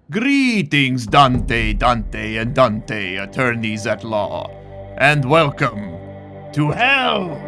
Greetings, Dante, and Dante, attorneys at law, and welcome to hell!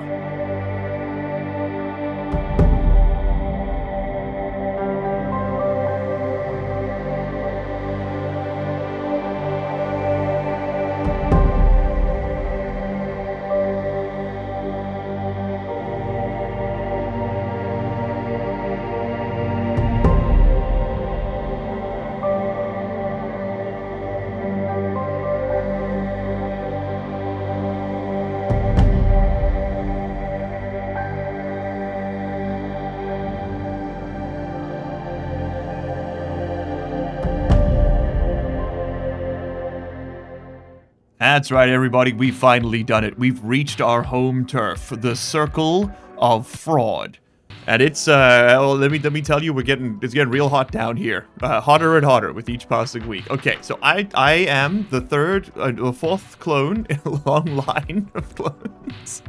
That's right, everybody. We've finally done it. We've reached our home turf, the Circle of Fraud. And it's, let me tell you, it's getting real hot down here. Hotter and hotter with each passing week. Okay, so I am the fourth clone in a long line of clones.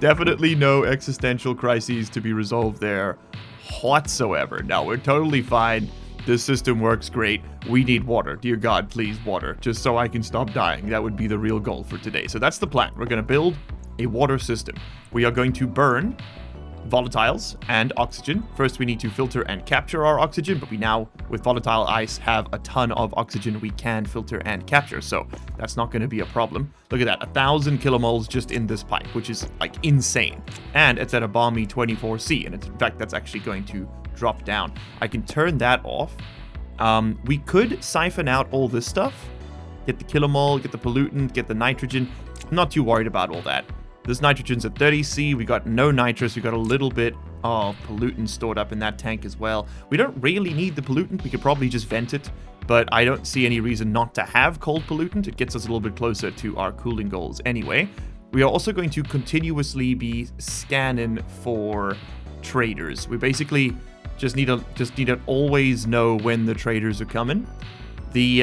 Definitely no existential crises to be resolved there whatsoever. No, we're totally fine. This system works great. We need water. Dear God, please, water. Just so I can stop dying. That would be the real goal for today. So that's the plan. We're going to build a water system. We are going to burn volatiles and oxygen. First, we need to filter and capture our oxygen, but we now, with volatile ice, have a ton of oxygen we can filter and capture, so that's not going to be a problem. Look at that, 1,000 kilomoles just in this pipe, which is, like, insane. And it's at a balmy 24C, and in fact, that's actually going to drop down. I can turn that off. We could siphon out all this stuff, get the kilomole, get the pollutant, get the nitrogen. I'm not too worried about all that. This nitrogen's at 30C, we got no nitrous, we got a little bit of pollutant stored up in that tank as well. We don't really need the pollutant, we could probably just vent it, but I don't see any reason not to have cold pollutant. It gets us a little bit closer to our cooling goals anyway. We are also going to continuously be scanning for traders. We basically just need to always know when the traders are coming. The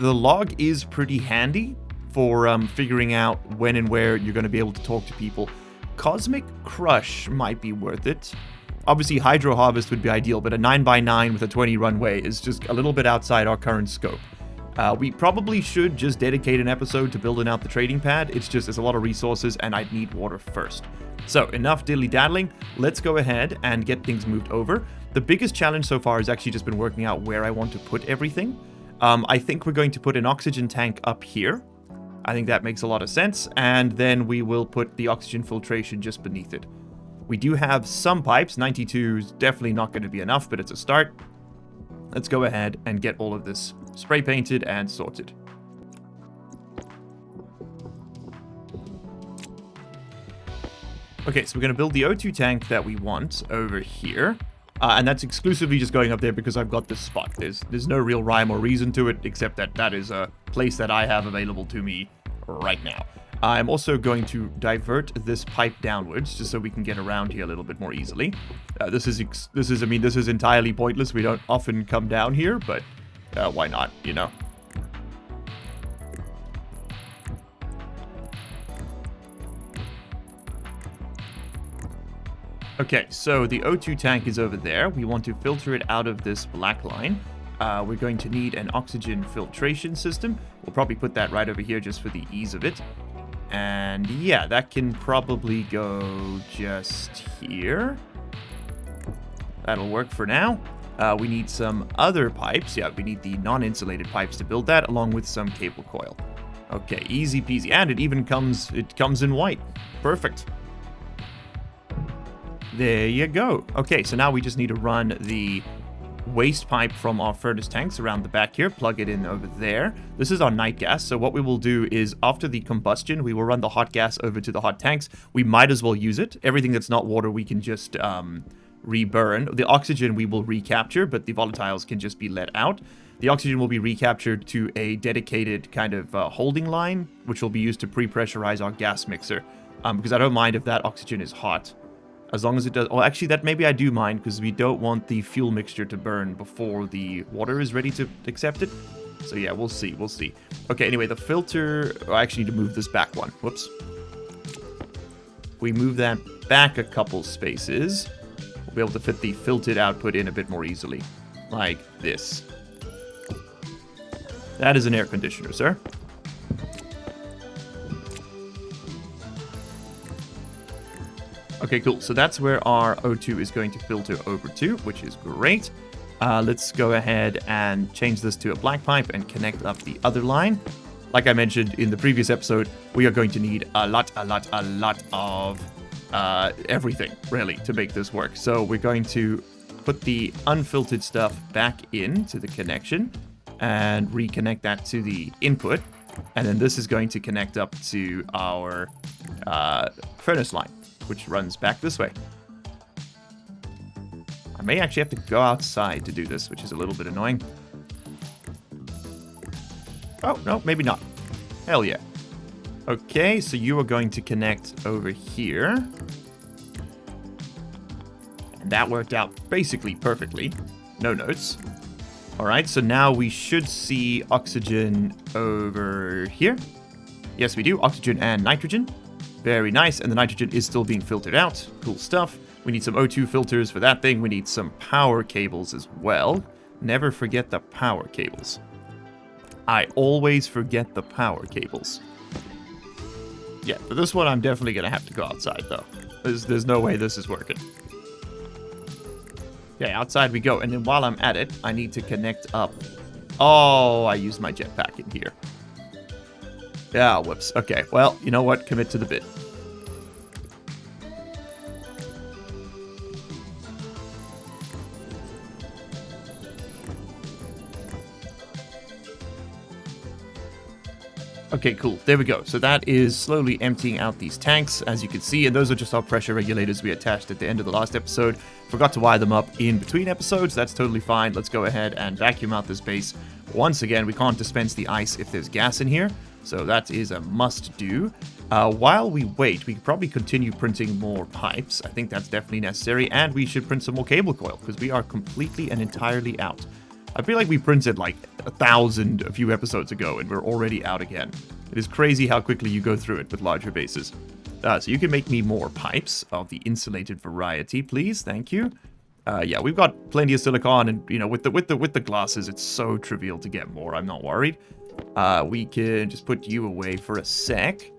log is pretty handy for figuring out when and where you're going to be able to talk to people. Cosmic Crush might be worth it. Obviously, Hydro Harvest would be ideal, but a 9x9 with a 20 runway is just a little bit outside our current scope. We probably should just dedicate an episode to building out the trading pad. It's just, there's a lot of resources, and I'd need water first. So, enough dilly-daddling. Let's go ahead and get things moved over. The biggest challenge so far has actually just been working out where I want to put everything. I think we're going to put an oxygen tank up here. I think that makes a lot of sense, and then we will put the oxygen filtration just beneath it. We do have some pipes. 92 is definitely not going to be enough, but it's a start. Let's go ahead and get all of this spray painted and sorted. Okay, so we're going to build the O2 tank that we want over here. And that's exclusively just going up there because I've got this spot. There's no real rhyme or reason to it, except that is a place that I have available to me right now. I'm also going to divert this pipe downwards just so we can get around here a little bit more easily. This is entirely pointless. We don't often come down here, but why not, you know? Okay, so the O2 tank is over there. We want to filter it out of this black line. We're going to need an oxygen filtration system. We'll probably put that right over here just for the ease of it. And yeah, that can probably go just here. That'll work for now. We need some other pipes. Yeah, we need the non-insulated pipes to build that, along with some cable coil. Okay, easy peasy. And it even comes in white. Perfect. There you go. Okay, so now we just need to run the waste pipe from our furnace tanks around the back here, plug it in over there. This is our night gas, so what we will do is after the combustion, we will run the hot gas over to the hot tanks. We might as well use it. Everything that's not water, we can just reburn. The oxygen we will recapture, but the volatiles can just be let out. The oxygen will be recaptured to a dedicated kind of holding line, which will be used to pre-pressurize our gas mixer, because I don't mind if that oxygen is hot. As long as it does... Oh, actually, that maybe I do mind, because we don't want the fuel mixture to burn before the water is ready to accept it. So yeah, we'll see. Okay, anyway, the filter... I actually need to move this back one. Whoops. We move that back a couple spaces. We'll be able to fit the filtered output in a bit more easily. Like this. That is an air conditioner, sir. Okay, cool. So that's where our O2 is going to filter over to, which is great. Let's go ahead and change this to a black pipe and connect up the other line. Like I mentioned in the previous episode, we are going to need a lot of everything, really, to make this work. So we're going to put the unfiltered stuff back into the connection and reconnect that to the input. And then this is going to connect up to our furnace line, which runs back this way. I may actually have to go outside to do this, which is a little bit annoying. Oh, no, maybe not. Hell yeah. Okay, so you are going to connect over here. And that worked out basically perfectly. No notes. All right, so now we should see oxygen over here. Yes, we do. Oxygen and nitrogen. Very nice. And the nitrogen is still being filtered out. Cool stuff. We need some O2 filters for that thing. We need some power cables as well. Never forget the power cables. I always forget the power cables. Yeah, for this one, I'm definitely going to have to go outside, though. There's no way this is working. Okay, outside we go. And then while I'm at it, I need to connect up. Oh, I used my jetpack in here. Yeah, whoops. Okay, well, you know what? Commit to the bit. Okay, cool. There we go. So that is slowly emptying out these tanks, as you can see, and those are just our pressure regulators we attached at the end of the last episode. Forgot to wire them up in between episodes. That's totally fine. Let's go ahead and vacuum out this base. Once again, we can't dispense the ice if there's gas in here, so that is a must-do. While we wait, we could probably continue printing more pipes. I think that's definitely necessary, and we should print some more cable coil, because we are completely and entirely out. I feel like we printed like 1,000 a few episodes ago, and we're already out again. It is crazy how quickly you go through it with larger bases. So you can make me more pipes of the insulated variety, please. Thank you. Yeah, we've got plenty of silicon, and you know, with the glasses, it's so trivial to get more. I'm not worried. We can just put you away for a sec,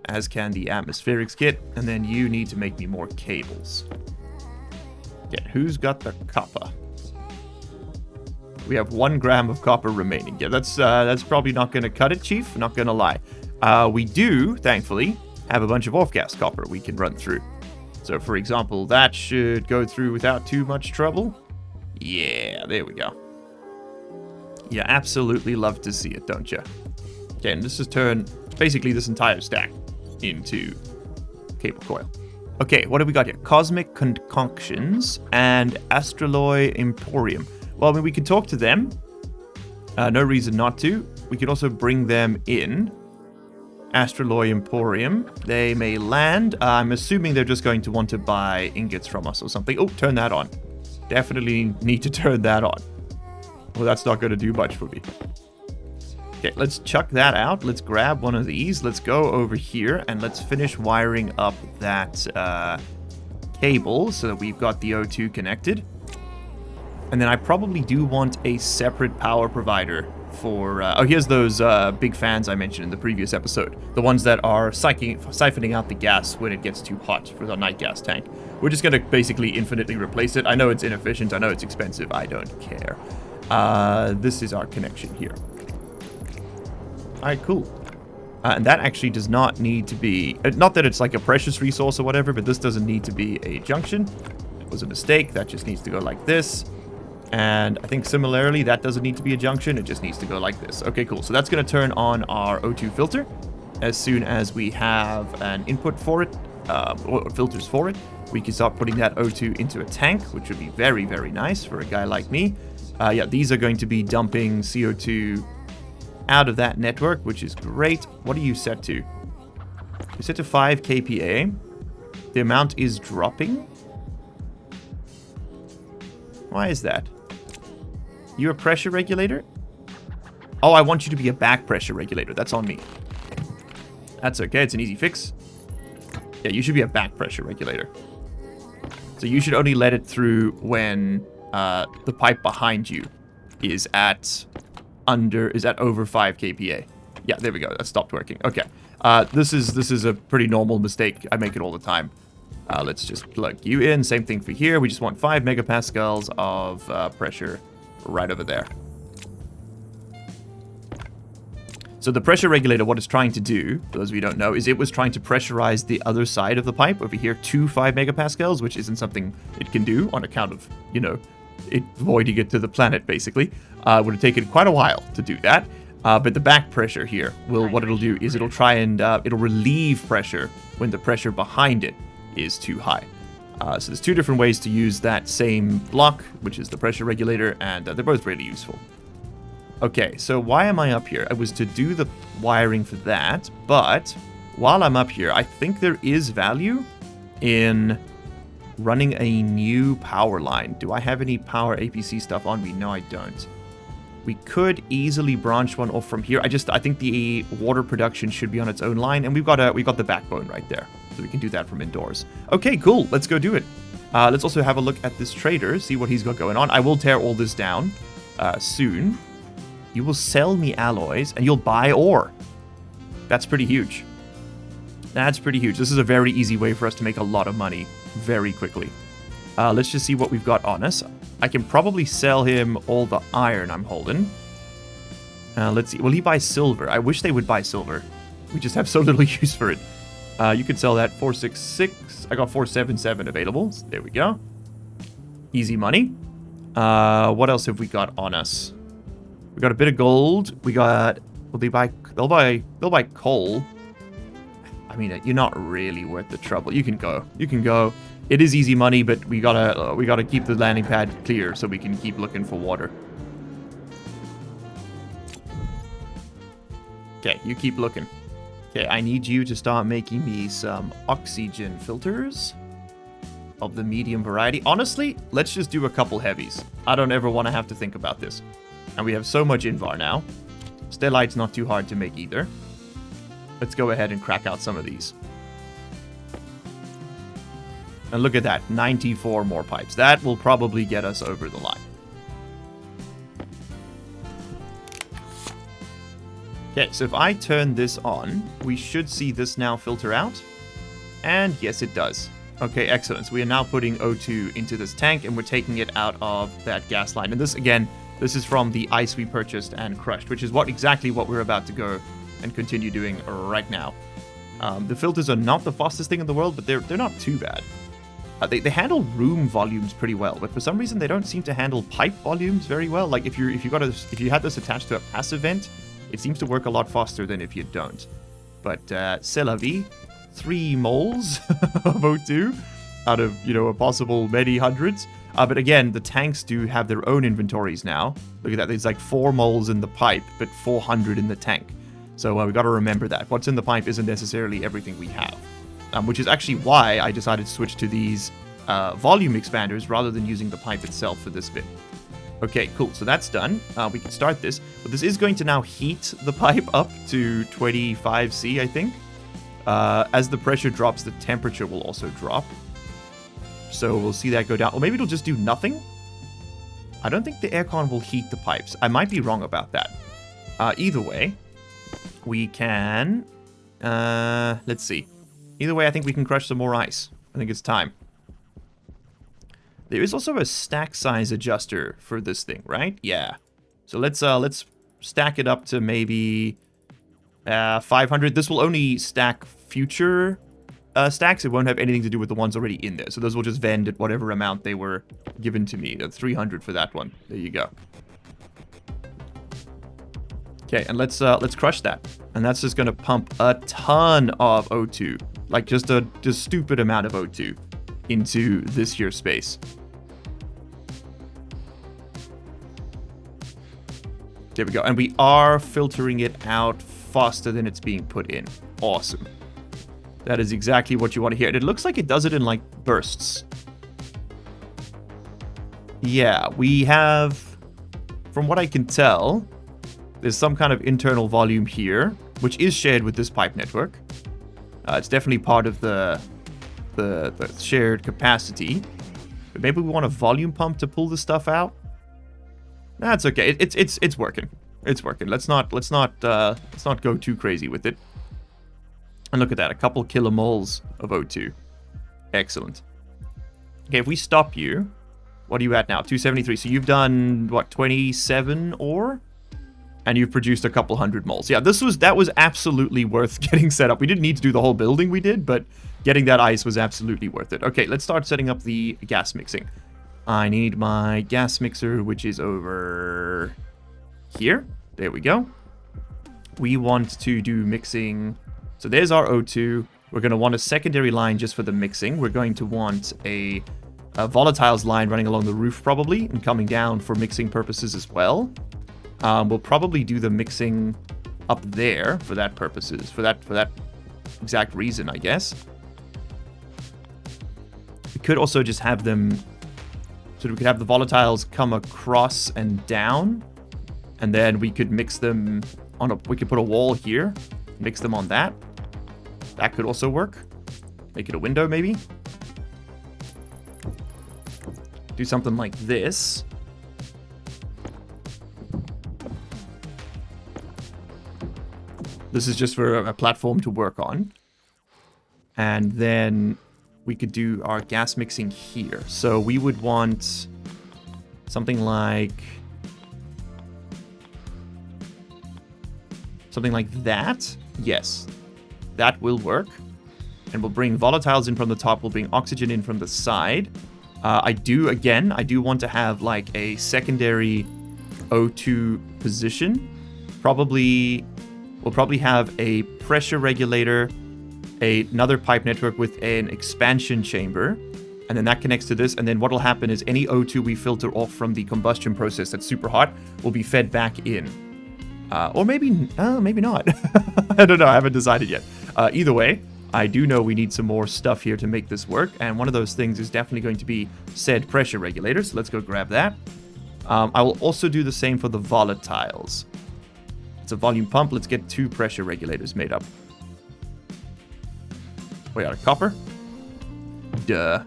as can the atmospherics kit, and then you need to make me more cables. Yeah, who's got the copper? We have 1 gram of copper remaining. Yeah, that's probably not going to cut it, Chief. Not going to lie. We do, thankfully, have a bunch of off-gas copper we can run through. So, for example, that should go through without too much trouble. Yeah, there we go. You absolutely love to see it, don't you? Okay, and this is turn basically this entire stack into cable coil. Okay, what have we got here? Cosmic Concoctions and Astraloy Emporium. Well, I mean, we can talk to them. No reason not to. We could also bring them in. Astraloy Emporium. They may land. I'm assuming they're just going to want to buy ingots from us or something. Oh, turn that on. Definitely need to turn that on. Well, that's not going to do much for me. Okay, let's chuck that out. Let's grab one of these. Let's go over here and let's finish wiring up that cable so that we've got the O2 connected. And then I probably do want a separate power provider for... oh, here's those big fans I mentioned in the previous episode. The ones that are siphoning out the gas when it gets too hot for the night gas tank. We're just going to basically infinitely replace it. I know it's inefficient. I know it's expensive. I don't care. This is our connection here. All right, cool. And that actually does not need to be... not that it's like a precious resource or whatever, but this doesn't need to be a junction. It was a mistake. That just needs to go like this. And I think similarly, that doesn't need to be a junction. It just needs to go like this. Okay, cool. So that's going to turn on our O2 filter as soon as we have an input for it, or filters for it. We can start putting that O2 into a tank, which would be very, very nice for a guy like me. Yeah, these are going to be dumping CO2 out of that network, which is great. What are you set to? You're set to 5 kPa. The amount is dropping. Why is that? You a pressure regulator? Oh, I want you to be a back pressure regulator. That's on me. That's okay. It's an easy fix. Yeah, you should be a back pressure regulator. So you should only let it through when the pipe behind you is at at over 5 kPa. Yeah, there we go. That stopped working. Okay. This is a pretty normal mistake. I make it all the time. Let's just plug you in. Same thing for here. We just want 5 megapascals of pressure right over there. So the pressure regulator, what it's trying to do, for those of you who don't know, is it was trying to pressurize the other side of the pipe over here to 5 megapascals, which isn't something it can do on account of, you know, it voiding it to the planet, basically. Would have taken quite a while to do that. But the back pressure here, what it'll do is it'll try and it'll relieve pressure when the pressure behind it is too high. So there's 2 different ways to use that same block, which is the pressure regulator, and they're both really useful. Okay, so why am I up here? I was to do the wiring for that, but while I'm up here, I think there is value in running a new power line. Do I have any power APC stuff on me? No, I don't. We could easily branch one off from here. I think the water production should be on its own line, and we've got the backbone right there, so we can do that from indoors. Okay, cool. Let's go do it. Let's also have a look at this trader, see what he's got going on. I will tear all this down soon. You will sell me alloys, and you'll buy ore. That's pretty huge. That's pretty huge. This is a very easy way for us to make a lot of money very quickly. Let's just see what we've got on us. I can probably sell him all the iron I'm holding. Let's see. Will he buy silver? I wish they would buy silver. We just have so little use for it. You can sell that 466. I got 477 available. So there we go. Easy money. What else have we got on us? We got a bit of gold. We got. Will they buy? They'll buy coal. I mean, you're not really worth the trouble. You can go. You can go. It is easy money, but we gotta keep the landing pad clear so we can keep looking for water. Okay, you keep looking. Okay, I need you to start making me some oxygen filters of the medium variety. Honestly, let's just do a couple heavies. I don't ever want to have to think about this. And we have so much Invar now. Stellite's not too hard to make either. Let's go ahead and crack out some of these. And look at that, 94 more pipes. That will probably get us over the line. Okay, so if I turn this on, we should see this now filter out. And yes, it does. Okay, excellent. So we are now putting O2 into this tank, and we're taking it out of that gas line. And this, again, this is from the ice we purchased and crushed, which is exactly what we're about to go and continue doing right now. The filters are not the fastest thing in the world, but they're not too bad. They handle room volumes pretty well, but for some reason they don't seem to handle pipe volumes very well. Like if you had this attached to a passive vent, it seems to work a lot faster than if you don't. But c'est la vie. 3 moles of O2 out of, a possible many hundreds. But again, the tanks do have their own inventories now. Look at that. There's like 4 moles in the pipe, but 400 in the tank. So we got to remember that. What's in the pipe isn't necessarily everything we have. Which is actually why I decided to switch to these volume expanders rather than using the pipe itself for this bit. Okay, cool. So that's done. We can start this. But this is going to now heat the pipe up to 25°C, I think. As the pressure drops, the temperature will also drop. So we'll see that go down. Or maybe it'll just do nothing. I don't think the aircon will heat the pipes. I might be wrong about that. Either way, we can... let's see. Either way, I think we can crush some more ice. I think it's time. There is also a stack size adjuster for this thing, right? Yeah. So let's stack it up to maybe 500. This will only stack future stacks. It won't have anything to do with the ones already in there. So those will just vend at whatever amount they were given to me. That's 300 for that one. There you go. Okay, and let's crush that. And that's just going to pump a ton of O2. Like just a stupid amount of O2 into this here space. There we go. And we are filtering it out faster than it's being put in. Awesome. That is exactly what you want to hear. And it looks like it does it in like bursts. Yeah, we have, from what I can tell, there's some kind of internal volume here, which is shared with this pipe network. It's definitely part of the shared capacity. But maybe we want a volume pump to pull the stuff out. That's okay. It's working. It's working. Let's not go too crazy with it. And look at that, a couple kilomoles of O2. Excellent. Okay, if we stop you, what are you at now? 273. So you've done what, 27 ore? And you've produced a couple hundred moles. Yeah, that was absolutely worth getting set up. We didn't need to do the whole building we did, but getting that ice was absolutely worth it. Okay, let's start setting up the gas mixing. I need my gas mixer, which is over here. There we go. We want to do mixing. So there's our O2. We're going to want a secondary line just for the mixing. We're going to want a volatiles line running along the roof probably and coming down for mixing purposes as well. We'll probably do the mixing up there for that purposes, for that exact reason, I guess. We could also just have them, so we could have the volatiles come across and down, and then we could mix them on we could put a wall here, mix them on that. That could also work. Make it a window, maybe. Do something like this. This is just for a platform to work on. And then we could do our gas mixing here. So we would want something like that. Yes, that will work. And we'll bring volatiles in from the top. We'll bring oxygen in from the side. I do want to have like a secondary O2 position. We'll probably have a pressure regulator, another pipe network with an expansion chamber, and then that connects to this. And then what will happen is any O2 we filter off from the combustion process that's super hot will be fed back in. Or maybe not. I don't know. I haven't decided yet. Either way, I do know we need some more stuff here to make this work. And one of those things is definitely going to be said pressure regulator. So let's go grab that. I will also do the same for the volatiles. It's a volume pump. Let's get 2 pressure regulators made up. Wait, out of copper? Duh.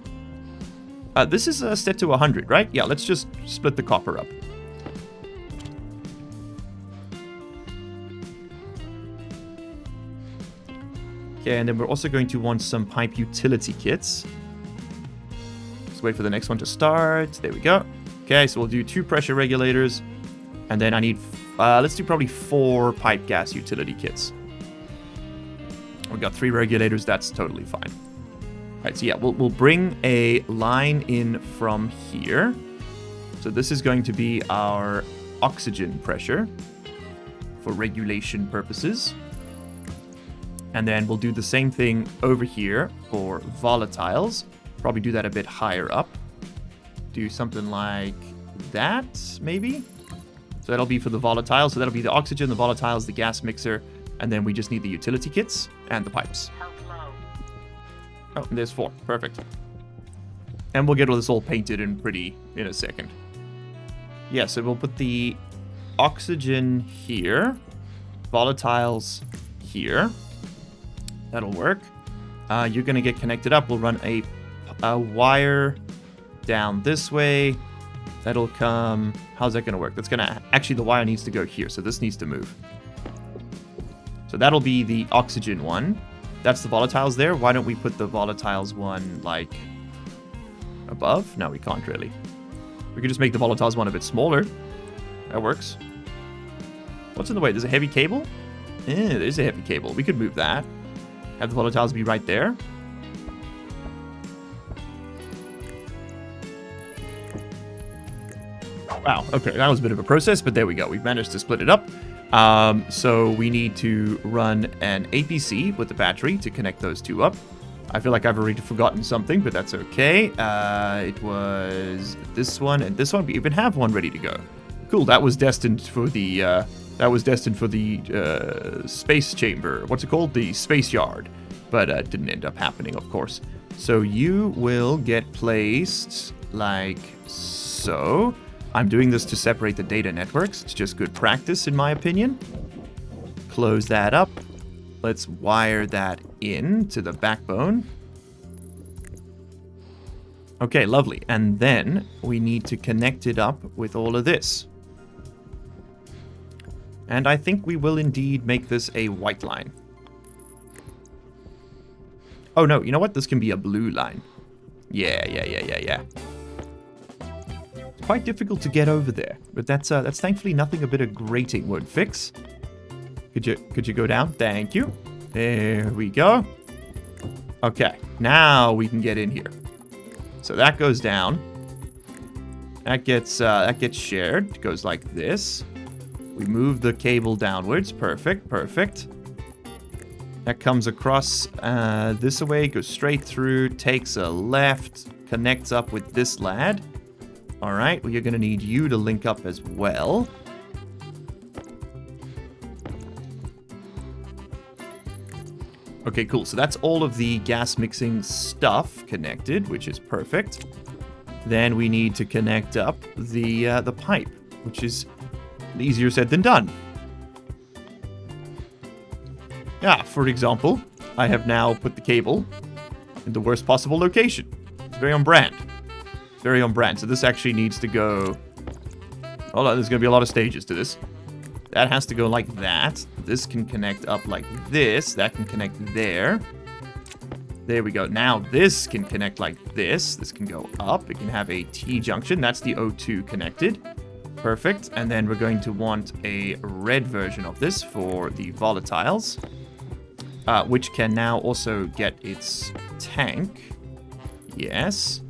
This is set to 100, right? Yeah, let's just split the copper up. Okay, and then we're also going to want some pipe utility kits. Just wait for the next one to start. There we go. Okay, so we'll do 2 pressure regulators. And then I need, let's do probably 4 pipe gas utility kits. We've got 3 regulators, that's totally fine. All right, so yeah, we'll bring a line in from here. So this is going to be our oxygen pressure for regulation purposes. And then we'll do the same thing over here for volatiles. Probably do that a bit higher up. Do something like that, maybe? So that'll be for the volatiles. So that'll be the oxygen, the volatiles, the gas mixer, and then we just need the utility kits and the pipes. Oh, and there's 4. Perfect. And we'll get all this all painted and pretty in a second. Yeah, so we'll put the oxygen here, volatiles here. That'll work. You're going to get connected up. We'll run a wire down this way. That'll come... How's that going to work? That's going to... Actually, the wire needs to go here, so this needs to move. So that'll be the oxygen one. That's the volatiles there. Why don't we put the volatiles one, like, above? No, we can't really. We could just make the volatiles one a bit smaller. That works. What's in the way? There's a heavy cable? There's a heavy cable. We could move that. Have the volatiles be right there. Wow, okay, that was a bit of a process, but there we go. We've managed to split it up. So we need to run an APC with the battery to connect those 2 up. I feel like I've already forgotten something, but that's okay. It was this one and this one. We even have one ready to go. Cool, that was destined for the... space chamber. What's it called? The space yard. But it didn't end up happening, of course. So you will get placed like so. I'm doing this to separate the data networks. It's just good practice, in my opinion. Close that up. Let's wire that in to the backbone. Okay, lovely. And then we need to connect it up with all of this. And I think we will indeed make this a white line. Oh no, you know what? This can be a blue line. Yeah. It's quite difficult to get over there, but that's thankfully nothing a bit of grating won't fix. Could you go down? Thank you. There we go. Okay, now we can get in here. So that goes down. That gets shared. It goes like this. We move the cable downwards. Perfect. That comes across this way, goes straight through, takes a left, connects up with this lad. All right, well, you're going to need you to link up as well. Okay, cool. So that's all of the gas mixing stuff connected, which is perfect. Then we need to connect up the pipe, which is easier said than done. Yeah, for example, I have now put the cable in the worst possible location. It's very on brand. So this actually needs to go... Hold on, there's going to be a lot of stages to this. That has to go like that. This can connect up like this. That can connect there. There we go. Now this can connect like this. This can go up. It can have a T-junction. That's the O2 connected. Perfect. And then we're going to want a red version of this for the volatiles. Which can now also get its tank. Yes.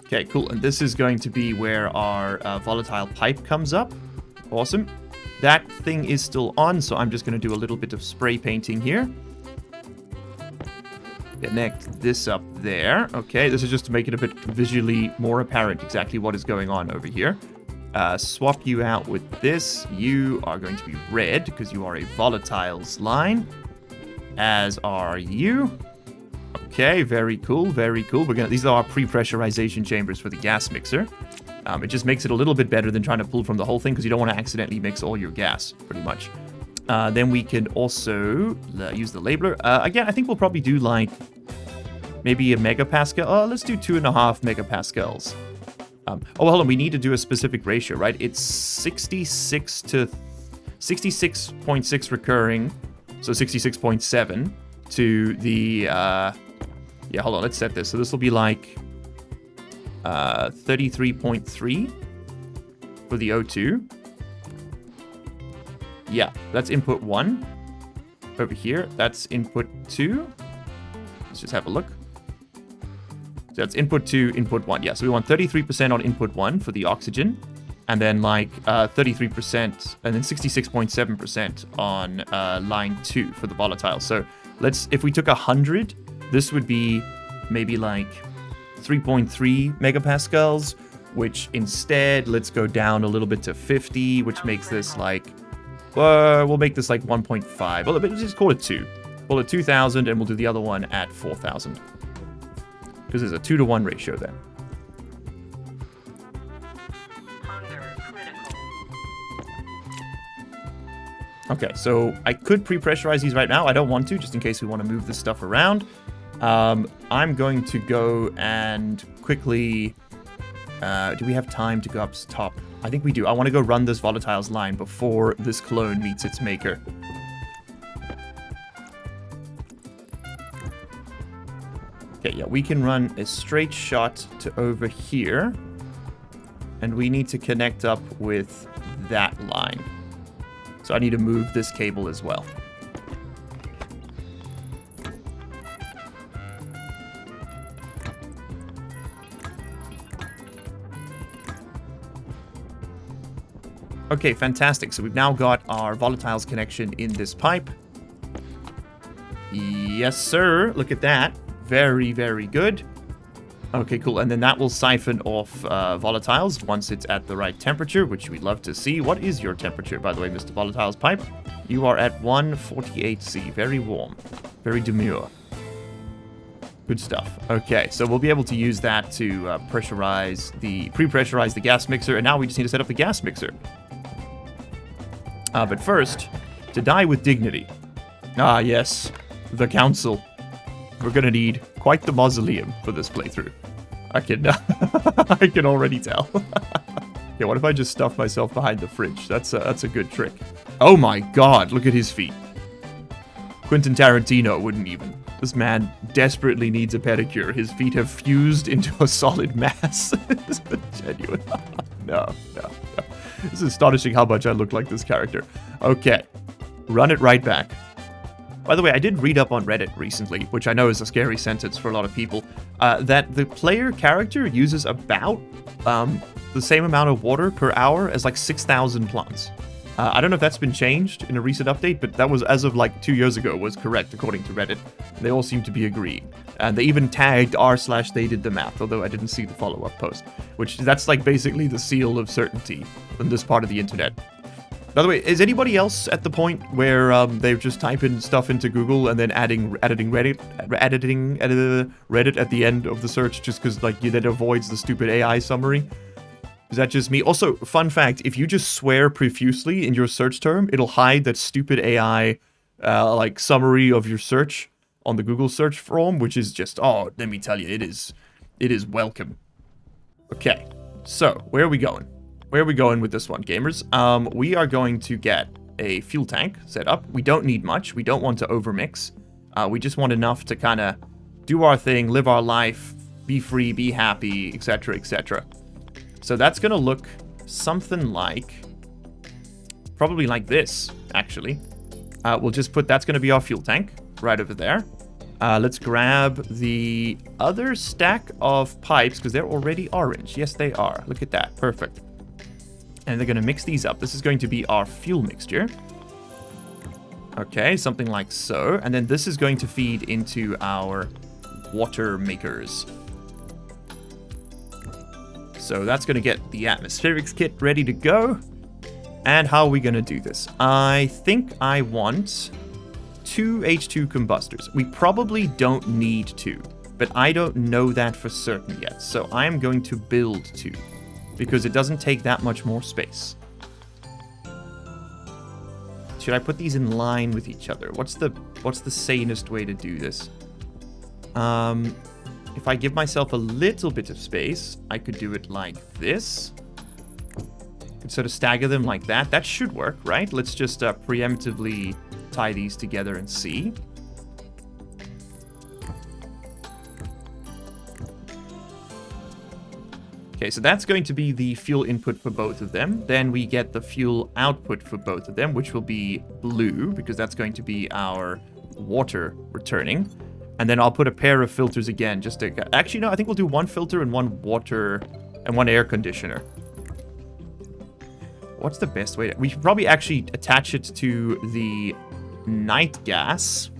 Okay, cool. And this is going to be where our volatile pipe comes up. Awesome. That thing is still on, so I'm just going to do a little bit of spray painting here. Connect this up there. Okay, this is just to make it a bit visually more apparent exactly what is going on over here. Swap you out with this. You are going to be red because you are a volatiles line, as are you. Okay, very cool. These are our pre-pressurization chambers for the gas mixer. It just makes it a little bit better than trying to pull from the whole thing because you don't want to accidentally mix all your gas, pretty much. Then we can also use the labeler. Again, I think we'll probably do like maybe a megapascal. Oh, let's do 2.5 megapascals. Oh, hold on. We need to do a specific ratio, right? It's 66 to 66.6 recurring, so 66.7 to the. Yeah, hold on. Let's set this. So this will be like 33.3 for the O2. Yeah, that's input 1 over here. That's input 2. Let's just have a look. So that's input 2, input 1. Yeah, so we want 33% on input 1 for the oxygen, and then like 33%, and then 66.7% on line 2 for the volatile. So if we took 100, this would be maybe like 3.3 megapascals, which instead, let's go down a little bit to 50, which makes this like, we'll make this like 1.5. Well, let's just call it 2. Call it 2,000, and we'll do the other one at 4,000. Because there's a 2-to-1 ratio there. Okay, so I could pre-pressurize these right now. I don't want to, just in case we want to move this stuff around. I'm going to go and quickly... do we have time to go up top? I think we do. I want to go run this volatiles line before this clone meets its maker. Okay, yeah, we can run a straight shot to over here. And we need to connect up with that line. So I need to move this cable as well. Okay, fantastic. So we've now got our volatiles connection in this pipe. Yes, sir. Look at that. Very, very good. Okay, cool. And then that will siphon off volatiles once it's at the right temperature, which we'd love to see. What is your temperature, by the way, Mr. Volatiles Pipe? You are at 148C. Very warm. Very demure. Good stuff. Okay, so we'll be able to use that to pre-pressurize the gas mixer, and now we just need to set up the gas mixer. But first, to die with dignity. Ah, yes. The council. We're gonna need quite the mausoleum for this playthrough. I can already tell. Yeah, what if I just stuff myself behind the fridge? That's a good trick. Oh my god, look at his feet. Quentin Tarantino wouldn't even. This man desperately needs a pedicure. His feet have fused into a solid mass. It's genuine. No. It's astonishing how much I look like this character. Okay, run it right back. By the way, I did read up on Reddit recently, which I know is a scary sentence for a lot of people, that the player character uses about the same amount of water per hour as like 6,000 plants. I don't know if that's been changed in a recent update, but that was, as of like 2 years ago, was correct according to Reddit. They all seem to be agreeing. And they even tagged r/they did the math, although I didn't see the follow-up post. Which, that's like basically the seal of certainty on this part of the internet. By the way, is anybody else at the point where they're just typing stuff into Google and then editing Reddit at the end of the search just because like that avoids the stupid AI summary? Is that just me? Also, fun fact, if you just swear profusely in your search term, it'll hide that stupid AI like summary of your search on the Google search form, which is just, oh, let me tell you, it is welcome. Okay, so where are we going? Where are we going with this one, gamers? We are going to get a fuel tank set up. We don't need much. We don't want to overmix. We just want enough to kind of do our thing, live our life, be free, be happy, etc., etc. So that's going to look something like, probably like this, actually. We'll just put, that's going to be our fuel tank right over there. Let's grab the other stack of pipes, because they're already orange. Yes, they are. Look at that. Perfect. And they're going to mix these up. This is going to be our fuel mixture. Okay, something like so. And then this is going to feed into our water makers. So that's going to get the atmospherics kit ready to go. And how are we going to do this? I think I want 2 H2 combustors. We probably don't need 2, but I don't know that for certain yet. So I'm going to build 2 because it doesn't take that much more space. Should I put these in line with each other? What's the sanest way to do this? If I give myself a little bit of space, I could do it like this. Could sort of stagger them like that. That should work, right? Let's just preemptively tie these together and see. Okay, so that's going to be the fuel input for both of them. Then we get the fuel output for both of them, which will be blue, because that's going to be our water returning. And then I'll put a pair of filters again, just to... Actually, no, I think we'll do 1 filter and 1 water and 1 air conditioner. What's the best way to... We should probably actually attach it to the night gas.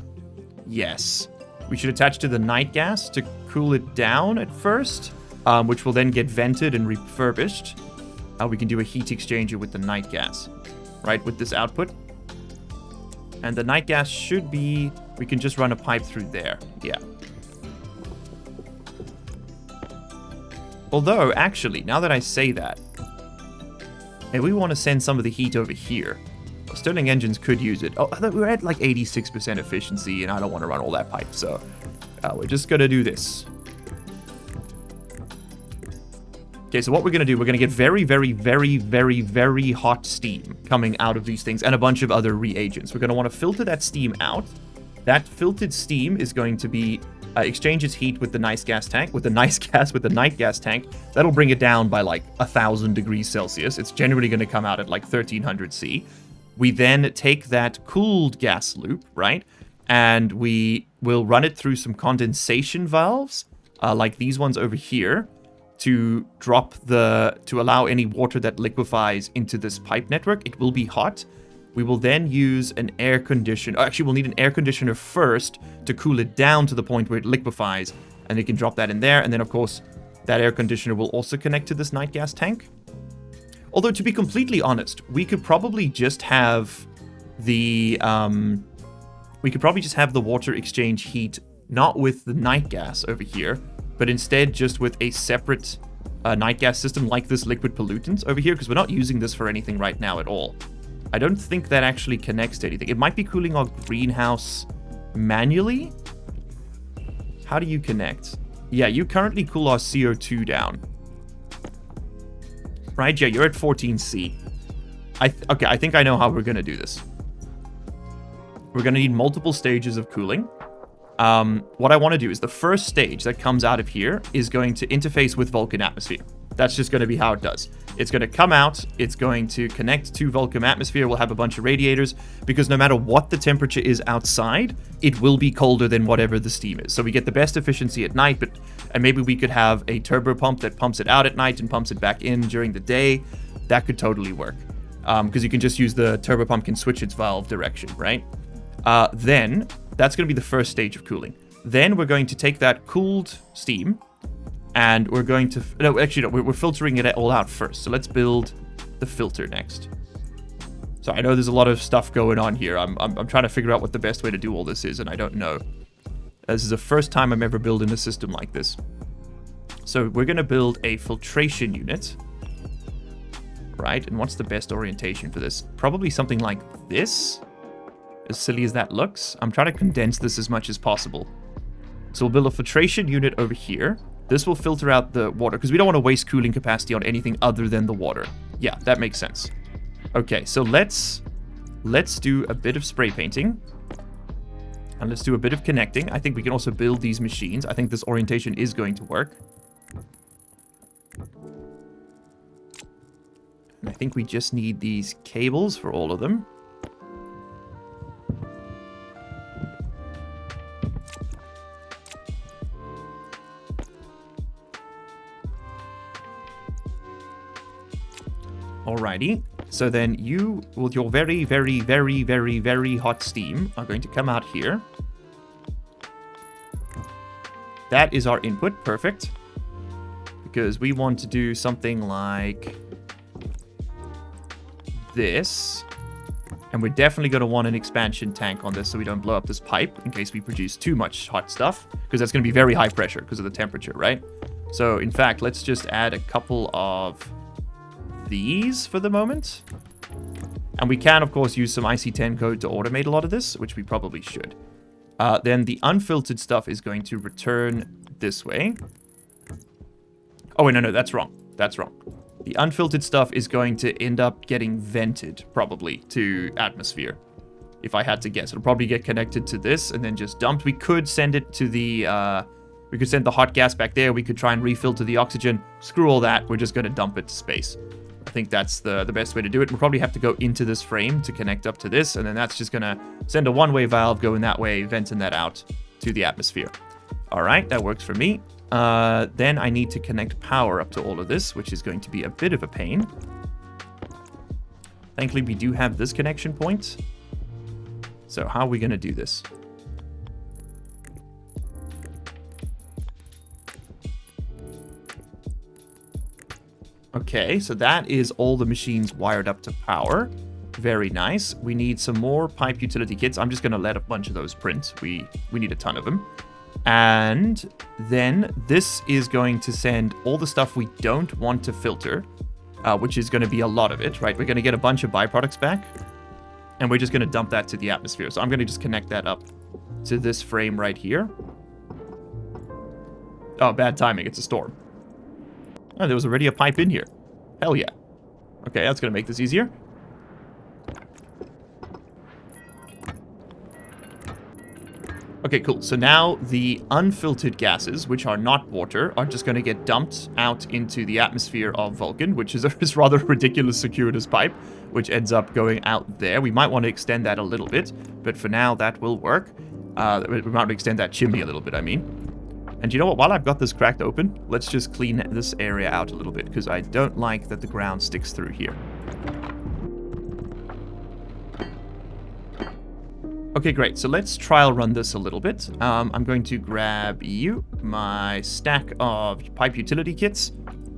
Yes. We should attach to the night gas to cool it down at first, which will then get vented and refurbished. We can do a heat exchanger with the night gas, right, with this output. And the night gas should be... We can just run a pipe through there. Yeah. Although, actually, now that I say that, maybe we want to send some of the heat over here. Stirling engines could use it. Oh, I thought we were at like 86% efficiency, and I don't want to run all that pipe, so we're just going to do this. Okay, so what we're going to do, we're going to get very, very, very, very, very hot steam coming out of these things and a bunch of other reagents. We're going to want to filter that steam out. That filtered steam is going to be exchange its heat with the night gas tank, with the night gas tank. That'll bring it down by like 1,000 degrees Celsius. It's generally going to come out at like 1,300 C. We then take that cooled gas loop, right? And we will run it through some condensation valves, like these ones over here, to allow any water that liquefies into this pipe network. It will be hot. We will then use an air conditioner. Actually, we'll need an air conditioner first to cool it down to the point where it liquefies, and it can drop that in there. And then, of course, that air conditioner will also connect to this night gas tank. Although, to be completely honest, we could probably just have the water exchange heat not with the night gas over here, but instead just with a separate night gas system like this liquid pollutant over here, because we're not using this for anything right now at all. I don't think that actually connects to anything. It might be cooling our greenhouse manually. How do you connect? Yeah, you currently cool our CO2 down. Right, yeah, you're at 14C. Okay, I think I know how we're going to do this. We're going to need multiple stages of cooling. What I want to do is the first stage that comes out of here is going to interface with Vulcan atmosphere. That's just going to be how it does. It's going to come out, it's going to connect to Vulcan atmosphere, we'll have a bunch of radiators, because no matter what the temperature is outside, it will be colder than whatever the steam is. So we get the best efficiency at night, and maybe we could have a turbo pump that pumps it out at night and pumps it back in during the day. That could totally work. Because you can just use the turbo pump can switch its valve direction, right? Then, that's going to be the first stage of cooling. Then we're going to take that cooled steam, and we're going to... No, actually, no, we're filtering it all out first. So let's build the filter next. So I know there's a lot of stuff going on here. I'm trying to figure out what the best way to do all this is, and I don't know. This is the first time I'm ever building a system like this. So we're going to build a filtration unit. Right, and what's the best orientation for this? Probably something like this. As silly as that looks. I'm trying to condense this as much as possible. So we'll build a filtration unit over here. This will filter out the water, because we don't want to waste cooling capacity on anything other than the water. Yeah, that makes sense. Okay, so let's do a bit of spray painting. And let's do a bit of connecting. I think we can also build these machines. I think this orientation is going to work. And I think we just need these cables for all of them. Alrighty, so then you, with your very, very, very, very, very hot steam, are going to come out here. That is our input, perfect. Because we want to do something like this. And we're definitely going to want an expansion tank on this so we don't blow up this pipe in case we produce too much hot stuff. Because that's going to be very high pressure because of the temperature, right? So, in fact, let's just add a couple of these for the moment. And we can, of course, use some IC10 code to automate a lot of this, which we probably should. Then the unfiltered stuff is going to return this way. Oh, wait, no, that's wrong. That's wrong. The unfiltered stuff is going to end up getting vented, probably, to atmosphere. If I had to guess. It'll probably get connected to this and then just dumped. We could send it to the... we could send the hot gas back there. We could try and refilter the oxygen. Screw all that. We're just going to dump it to space. I think that's the best way to do it. We'll probably have to go into this frame to connect up to this, and then that's just going to send a one-way valve going that way, venting that out to the atmosphere. All right, that works for me. Then I need to connect power up to all of this, which is going to be a bit of a pain. Thankfully, we do have this connection point. So how are we going to do this? Okay, so that is all the machines wired up to power. Very nice. We need some more pipe utility kits. I'm just going to let a bunch of those print. We need a ton of them. And then this is going to send all the stuff we don't want to filter, which is going to be a lot of it, right? We're going to get a bunch of byproducts back, and we're just going to dump that to the atmosphere. So I'm going to just connect that up to this frame right here. Oh, bad timing. It's a storm. Oh, there was already a pipe in here. Hell yeah. Okay, that's going to make this easier. Okay, cool. So now the unfiltered gases, which are not water, are just going to get dumped out into the atmosphere of Vulcan, which is a rather ridiculous circuitous pipe, which ends up going out there. We might want to extend that a little bit, but for now, that will work. We might want to extend that chimney a little bit, I mean. And you know what? While I've got this cracked open, let's just clean this area out a little bit, because I don't like that the ground sticks through here. Okay, great. So let's trial run this a little bit. I'm going to grab my stack of pipe utility kits.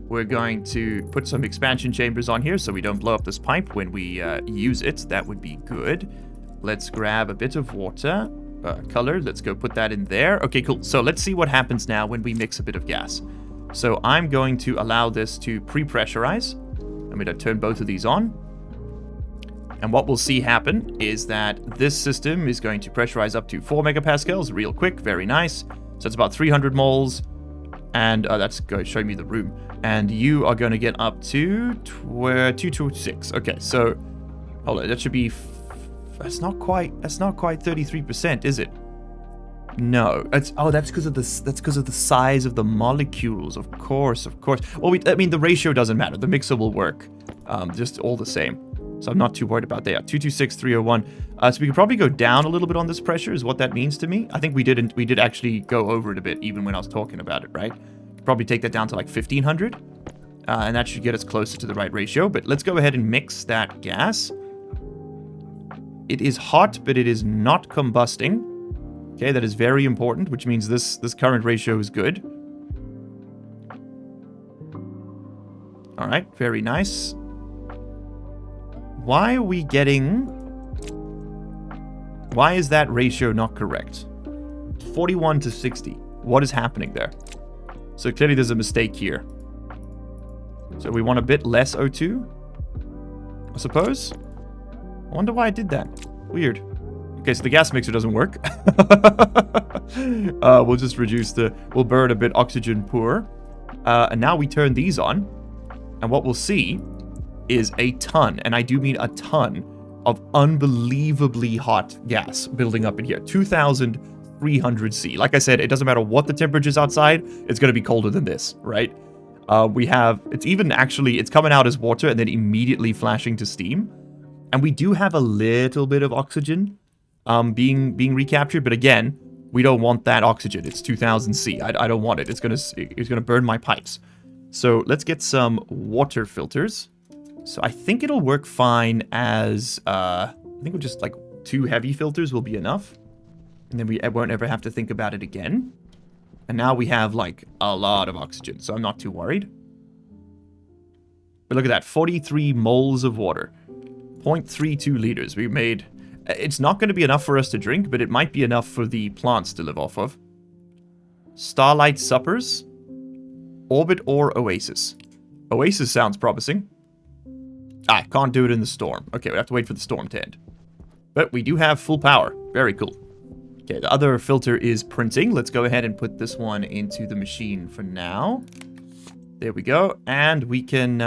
We're going to put some expansion chambers on here so we don't blow up this pipe when we use it. That would be good. Let's grab a bit of water. Color. Let's go put that in there. Okay, cool. So let's see what happens now when we mix a bit of gas. So I'm going to allow this to pre-pressurize. I'm going to turn both of these on. And what we'll see happen is that this system is going to pressurize up to 4 megapascals real quick. Very nice. So it's about 300 moles. And that's going to show me the room. And you are going to get up to 226. Okay, so hold on, that should be that's not quite 33%, is it? No. That's because of the size of the molecules. Of course. Well, I mean the ratio doesn't matter. The mixer will work just all the same. So I'm not too worried about that. 226, 301. So we could probably go down a little bit on this pressure is what that means to me. I think we did actually go over it a bit even when I was talking about it, right? Probably take that down to like 1500. And that should get us closer to the right ratio. But let's go ahead and mix that gas. It is hot, but it is not combusting. Okay, that is very important, which means this current ratio is good. All right, very nice. Why is that ratio not correct? 41 to 60. What is happening there? So clearly there's a mistake here. So we want a bit less O2, I suppose. I wonder why I did that. Weird. Okay, so the gas mixer doesn't work. We'll just we'll burn a bit oxygen poor. And now we turn these on. And what we'll see is a ton, and I do mean a ton, of unbelievably hot gas building up in here. 2,300 C. Like I said, it doesn't matter what the temperature's outside, it's going to be colder than this, right? It's coming out as water and then immediately flashing to steam. And we do have a little bit of oxygen being recaptured, but again, we don't want that oxygen. It's 2000 C. I don't want it. It's gonna burn my pipes. So let's get some water filters. So I think it'll work fine as I think we'll just like 2 heavy filters will be enough, and then we won't ever have to think about it again. And now we have like a lot of oxygen, so I'm not too worried. But look at that, 43 moles of water. 0.32 liters. We made... It's not going to be enough for us to drink, but it might be enough for the plants to live off of. Starlight Suppers. Orbit or Oasis. Oasis sounds promising. Can't do it in the storm. Okay, we have to wait for the storm to end. But we do have full power. Very cool. Okay, the other filter is printing. Let's go ahead and put this one into the machine for now. There we go, and we can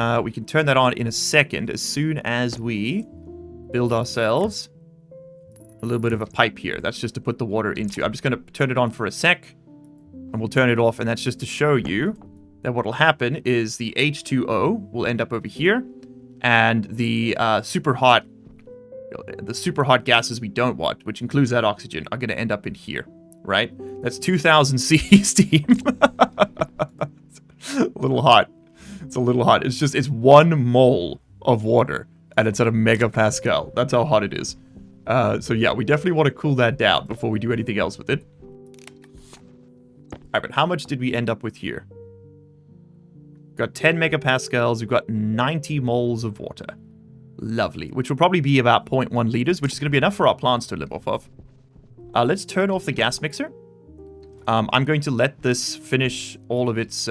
turn that on in a second as soon as we build ourselves a little bit of a pipe here. That's just to put the water into. I'm just going to turn it on for a sec, and we'll turn it off, and that's just to show you that what will happen is the H2O will end up over here, and the super hot gases we don't want, which includes that oxygen, are going to end up in here, right? That's 2000 C steam. A little hot. It's a little hot. It's 1 mole of water, and it's at a megapascal. That's how hot it is. So yeah, we definitely want to cool that down before we do anything else with it. Alright, but how much did we end up with here? Got 10 megapascals. We've got 90 moles of water. Lovely. Which will probably be about 0.1 liters, which is going to be enough for our plants to live off of. Let's turn off the gas mixer. I'm going to let this finish all of its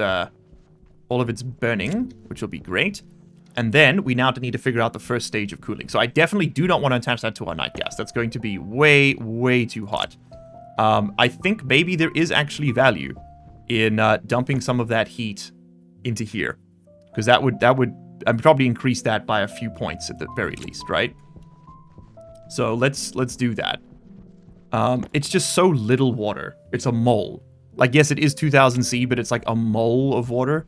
burning, which will be great. And then we now need to figure out the first stage of cooling. So I definitely do not want to attach that to our night gas. That's going to be way, way too hot. I think maybe there is actually value in dumping some of that heat into here, because that would probably increase that by a few points at the very least, right? So let's do that. It's just so little water. It's a mole. Like, yes, it is 2000 C, but it's like a mole of water.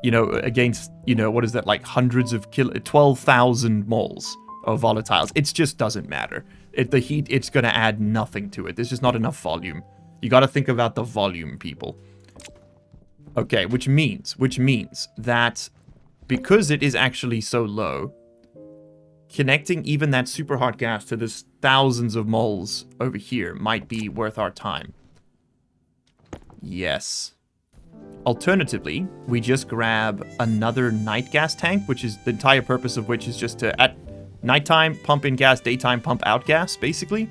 You know, against, you know, what is that, like hundreds of 12,000 moles of volatiles. It just doesn't matter. The heat, it's going to add nothing to it. There's just not enough volume. You got to think about the volume, people. Okay, which means that because it is actually so low, connecting even that super hot gas to this thousands of moles over here might be worth our time. Yes. Alternatively, we just grab another night gas tank, which is the entire purpose of which is just to, at nighttime, pump in gas, daytime, pump out gas, basically.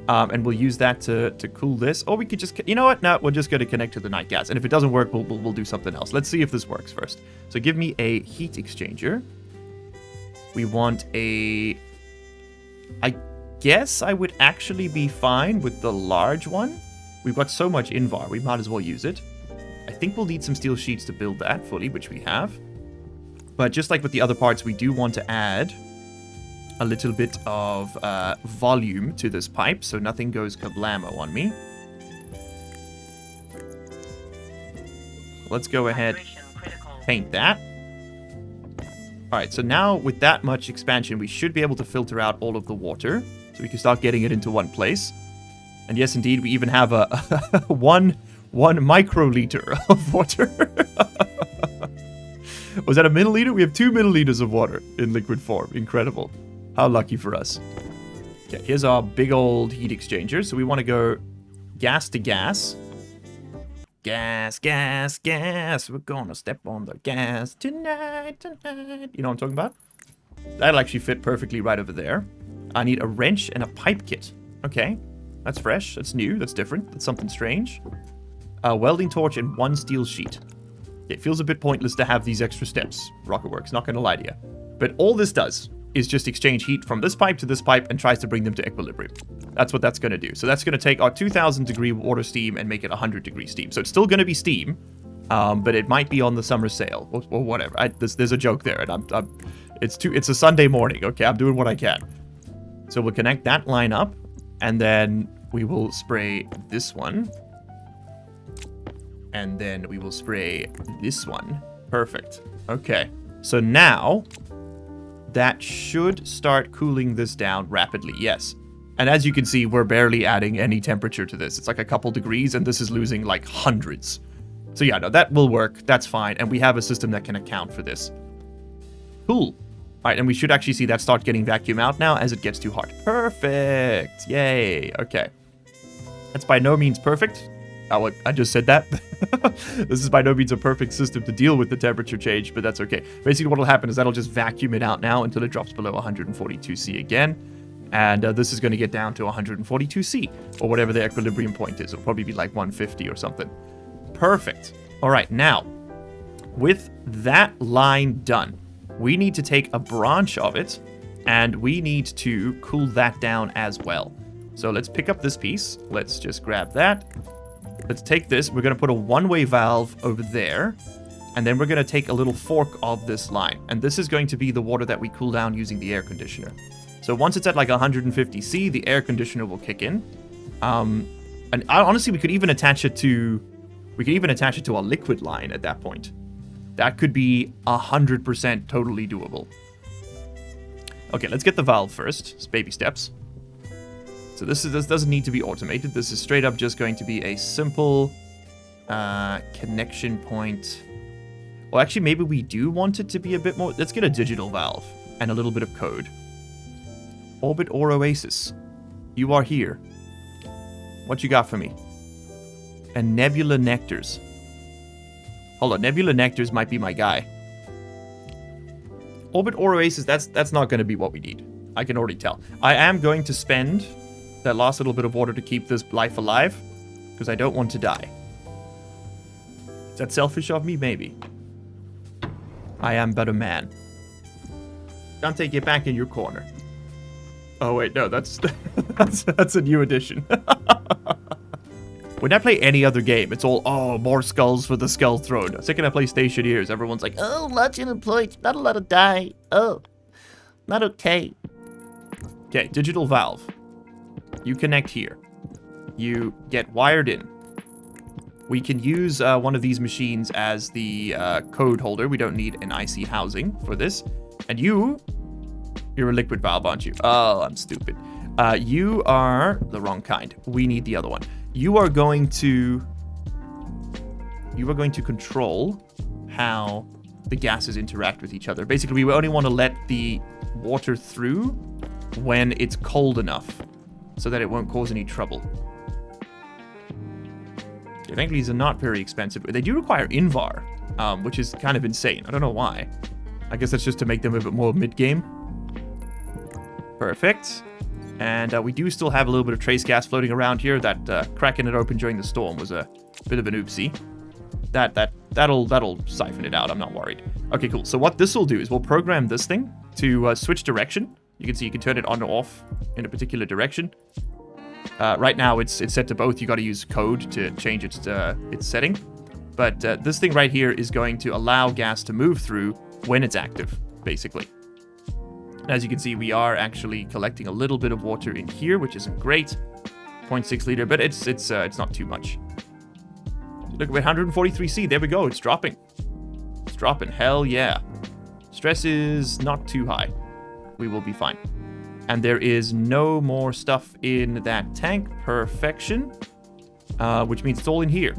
And we'll use that to cool this. Or we could just, you know what? No, we're just going to connect to the night gas. And if it doesn't work, we'll do something else. Let's see if this works first. So give me a heat exchanger. We want a... I guess I would actually be fine with the large one. We've got so much Invar, we might as well use it. I think we'll need some steel sheets to build that fully, which we have. But just like with the other parts, we do want to add a little bit of volume to this pipe, so nothing goes kablamo on me. Let's go ahead, paint that. Alright, so now with that much expansion, we should be able to filter out all of the water, so we can start getting it into one place. And yes, indeed, we even have a one microliter of water. Was that a milliliter? We have 2 milliliters of water in liquid form. Incredible. How lucky for us. Okay, here's our big old heat exchanger. So we want to go gas to gas. Gas, gas, gas. We're gonna step on the gas tonight, tonight. You know what I'm talking about? That'll actually fit perfectly right over there. I need a wrench and a pipe kit. Okay, that's fresh. That's new. That's different. That's something strange. A welding torch and 1 steel sheet. It feels a bit pointless to have these extra steps. Rocketworks, not gonna lie to you. But all this does is just exchange heat from this pipe to this pipe and tries to bring them to equilibrium. That's what that's going to do. So that's going to take our 2000 degree water steam and make it 100 degree steam. So it's still going to be steam, but it might be on the summer sale or whatever. There's a joke there, and it's a Sunday morning. Okay, I'm doing what I can. So we'll connect that line up, and then we will spray this one, and then we will spray this one. Perfect. Okay. So now that should start cooling this down rapidly. Yes. And as you can see, we're barely adding any temperature to this. It's like a couple degrees, and this is losing like hundreds. So yeah, no, that will work. That's fine. And we have a system that can account for this. Cool. All right, and we should actually see that start getting vacuum out now as it gets too hot. Perfect. Yay. Okay. That's by no means perfect. Oh, I just said that. This is by no means a perfect system to deal with the temperature change, but that's okay. Basically, what will happen is that'll just vacuum it out now until it drops below 142°C again. And this is going to get down to 142°C, or whatever the equilibrium point is. It'll probably be like 150 or something. Perfect. All right, now, with that line done, we need to take a branch of it, and we need to cool that down as well. So let's pick up this piece. Let's just grab that. Let's take this. We're going to put a one-way valve over there, and then we're going to take a little fork of this line. And this is going to be the water that we cool down using the air conditioner. So once it's at like 150°C, the air conditioner will kick in. And honestly, we could even attach it to a liquid line at that point. That could be 100% totally doable. Okay, let's get the valve first. It's baby steps. So this doesn't need to be automated. This is straight up just going to be a simple connection point. Well, actually, maybe we do want it to be a bit more. Let's get a digital valve and a little bit of code. Orbit or Oasis, you are here. What you got for me? And Nebula Nectars. Hold on, Nebula Nectars might be my guy. Orbit or Oasis, that's not going to be what we need. I can already tell. I am going to spend that last little bit of water to keep this life alive, because I don't want to die. Is that selfish of me? Maybe. I am but a man. Dante, get back in your corner. Oh wait, no, that's a new addition. When I play any other game, it's all, oh, more skulls for the skull throne. The second I play Stationeers, everyone's like, oh, lots of Unemployed, not a lot of die. Oh, not okay. Okay, digital valve. You connect here. You get wired in. We can use one of these machines as the code holder. We don't need an IC housing for this. And you're a liquid valve, aren't you? Oh, I'm stupid. You are the wrong kind. We need the other one. You are going to control how the gases interact with each other. Basically, we only want to let the water through when it's cold enough so that it won't cause any trouble. I think these are not very expensive. They do require Invar, which is kind of insane. I don't know why. I guess that's just to make them a bit more mid-game. Perfect. And we do still have a little bit of trace gas floating around here. That cracking it open during the storm was a bit of an oopsie. That'll siphon it out. I'm not worried. Okay, cool. So what this will do is we'll program this thing to switch direction. You can see you can turn it on or off in a particular direction. Right now it's set to both. You got to use code to change its setting. But this thing right here is going to allow gas to move through when it's active, basically. As you can see, we are actually collecting a little bit of water in here, which isn't great. 0.6 liter, but it's not too much. Look, we're 143C. There we go. It's dropping. It's dropping. Hell yeah. Stress is not too high. We will be fine. And there is no more stuff in that tank. Perfection. Which means it's all in here.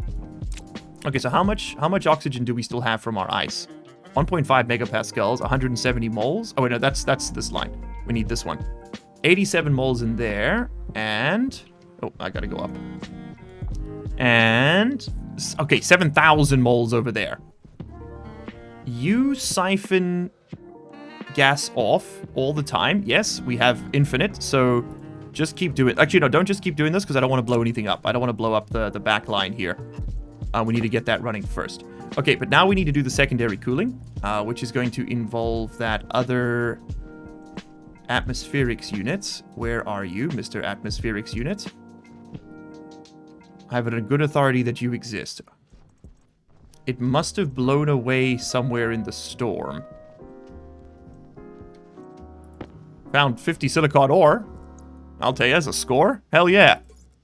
Okay, so how much oxygen do we still have from our ice? 1.5 megapascals, 170 moles. Oh, wait, no, that's this line. We need this one. 87 moles in there. And... oh, I gotta go up. And... okay, 7,000 moles over there. You siphon gas off all the time. Yes, we have infinite, so just keep doing... actually, no, don't just keep doing this because I don't want to blow anything up. I don't want to blow up the back line here. We need to get that running first. Okay, but now we need to do the secondary cooling, which is going to involve that other atmospherics unit. Where are you, Mr. Atmospherics unit? I have it on good authority that you exist. It must have blown away somewhere in the storm. Found 50 silicon ore. I'll tell you, as a score. Hell yeah.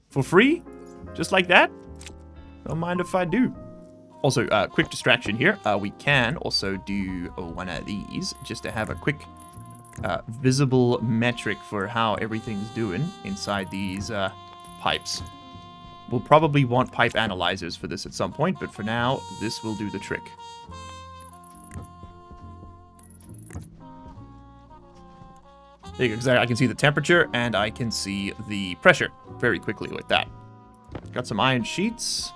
For free? Just like that? Don't mind if I do. Also, quick distraction here. We can also do one of these just to have a quick visible metric for how everything's doing inside these pipes. We'll probably want pipe analyzers for this at some point, but for now, this will do the trick. There you go, I can see the temperature and I can see the pressure very quickly with that. Got some iron sheets.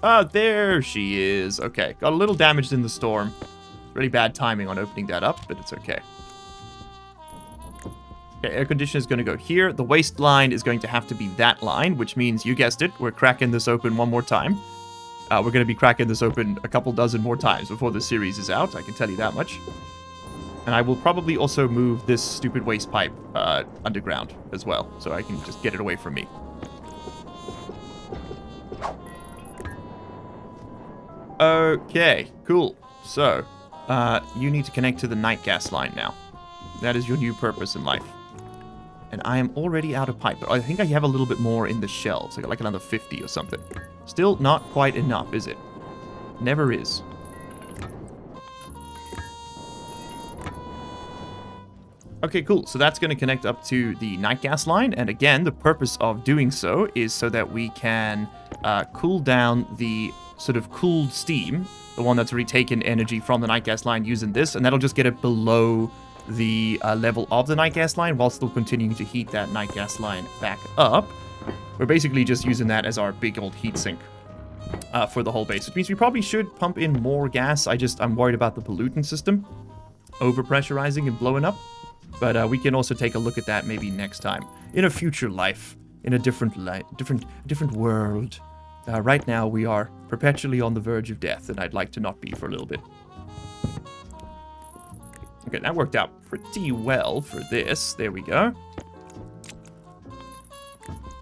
Oh, there she is. Okay, got a little damaged in the storm. Really bad timing on opening that up, but it's okay. Okay, air conditioner is going to go here. The waste line is going to have to be that line, which means, you guessed it, we're cracking this open one more time. We're going to be cracking this open a couple dozen more times before the series is out, I can tell you that much. And I will probably also move this stupid waste pipe underground as well, so I can just get it away from me. Okay, cool. So, you need to connect to the night gas line now. That is your new purpose in life. And I am already out of pipe, but I think I have a little bit more in the shelves. I got like another 50 or something. Still not quite enough, is it? Never is. Okay, cool. So that's going to connect up to the night gas line. And again, the purpose of doing so is so that we can cool down the sort of cooled steam, the one that's already taken energy from the night gas line using this, and that'll just get it below the level of the night gas line while still continuing to heat that night gas line back up. We're basically just using that as our big old heat sink for the whole base, which means we probably should pump in more gas. I'm worried about the pollutant system overpressurizing and blowing up. But we can also take a look at that maybe next time. In a future life. In a different world. Right now we are perpetually on the verge of death, and I'd like to not be for a little bit. Okay, that worked out pretty well for this. There we go.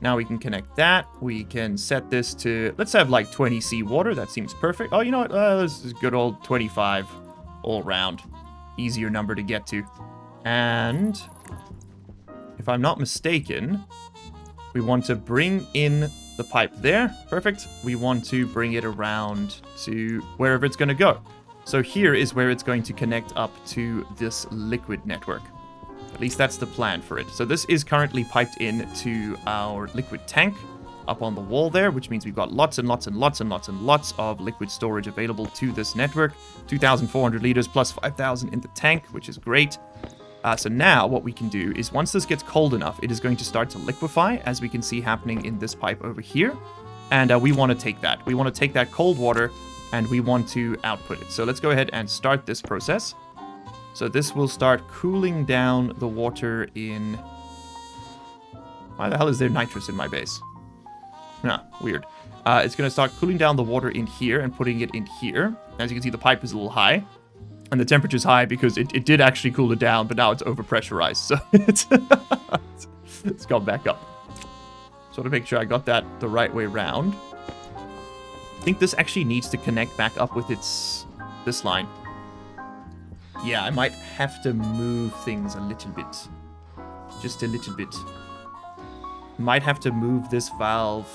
Now we can connect that. We can set this to... let's have like 20 seawater. That seems perfect. Oh, you know what? This is good old 25 all round. Easier number to get to. And if I'm not mistaken, we want to bring in the pipe there. Perfect. We want to bring it around to wherever it's going to go. So here is where it's going to connect up to this liquid network. At least that's the plan for it. So this is currently piped in to our liquid tank up on the wall there, which means we've got lots and lots and lots and lots and lots of liquid storage available to this network. 2,400 liters plus 5,000 in the tank, which is great. So now what we can do is once this gets cold enough, it is going to start to liquefy, as we can see happening in this pipe over here. And we want to take that. We want to take that cold water and we want to output it. So let's go ahead and start this process. So this will start cooling down the water in... why the hell is there nitrous in my base? Nah, weird. It's going to start cooling down the water in here and putting it in here. As you can see, the pipe is a little high. And the temperature's high because it did actually cool it down, but now it's overpressurized, so it's gone back up. So to make sure I got that the right way round. I think this actually needs to connect back up with this line. Yeah, I might have to move things a little bit. Just a little bit. Might have to move this valve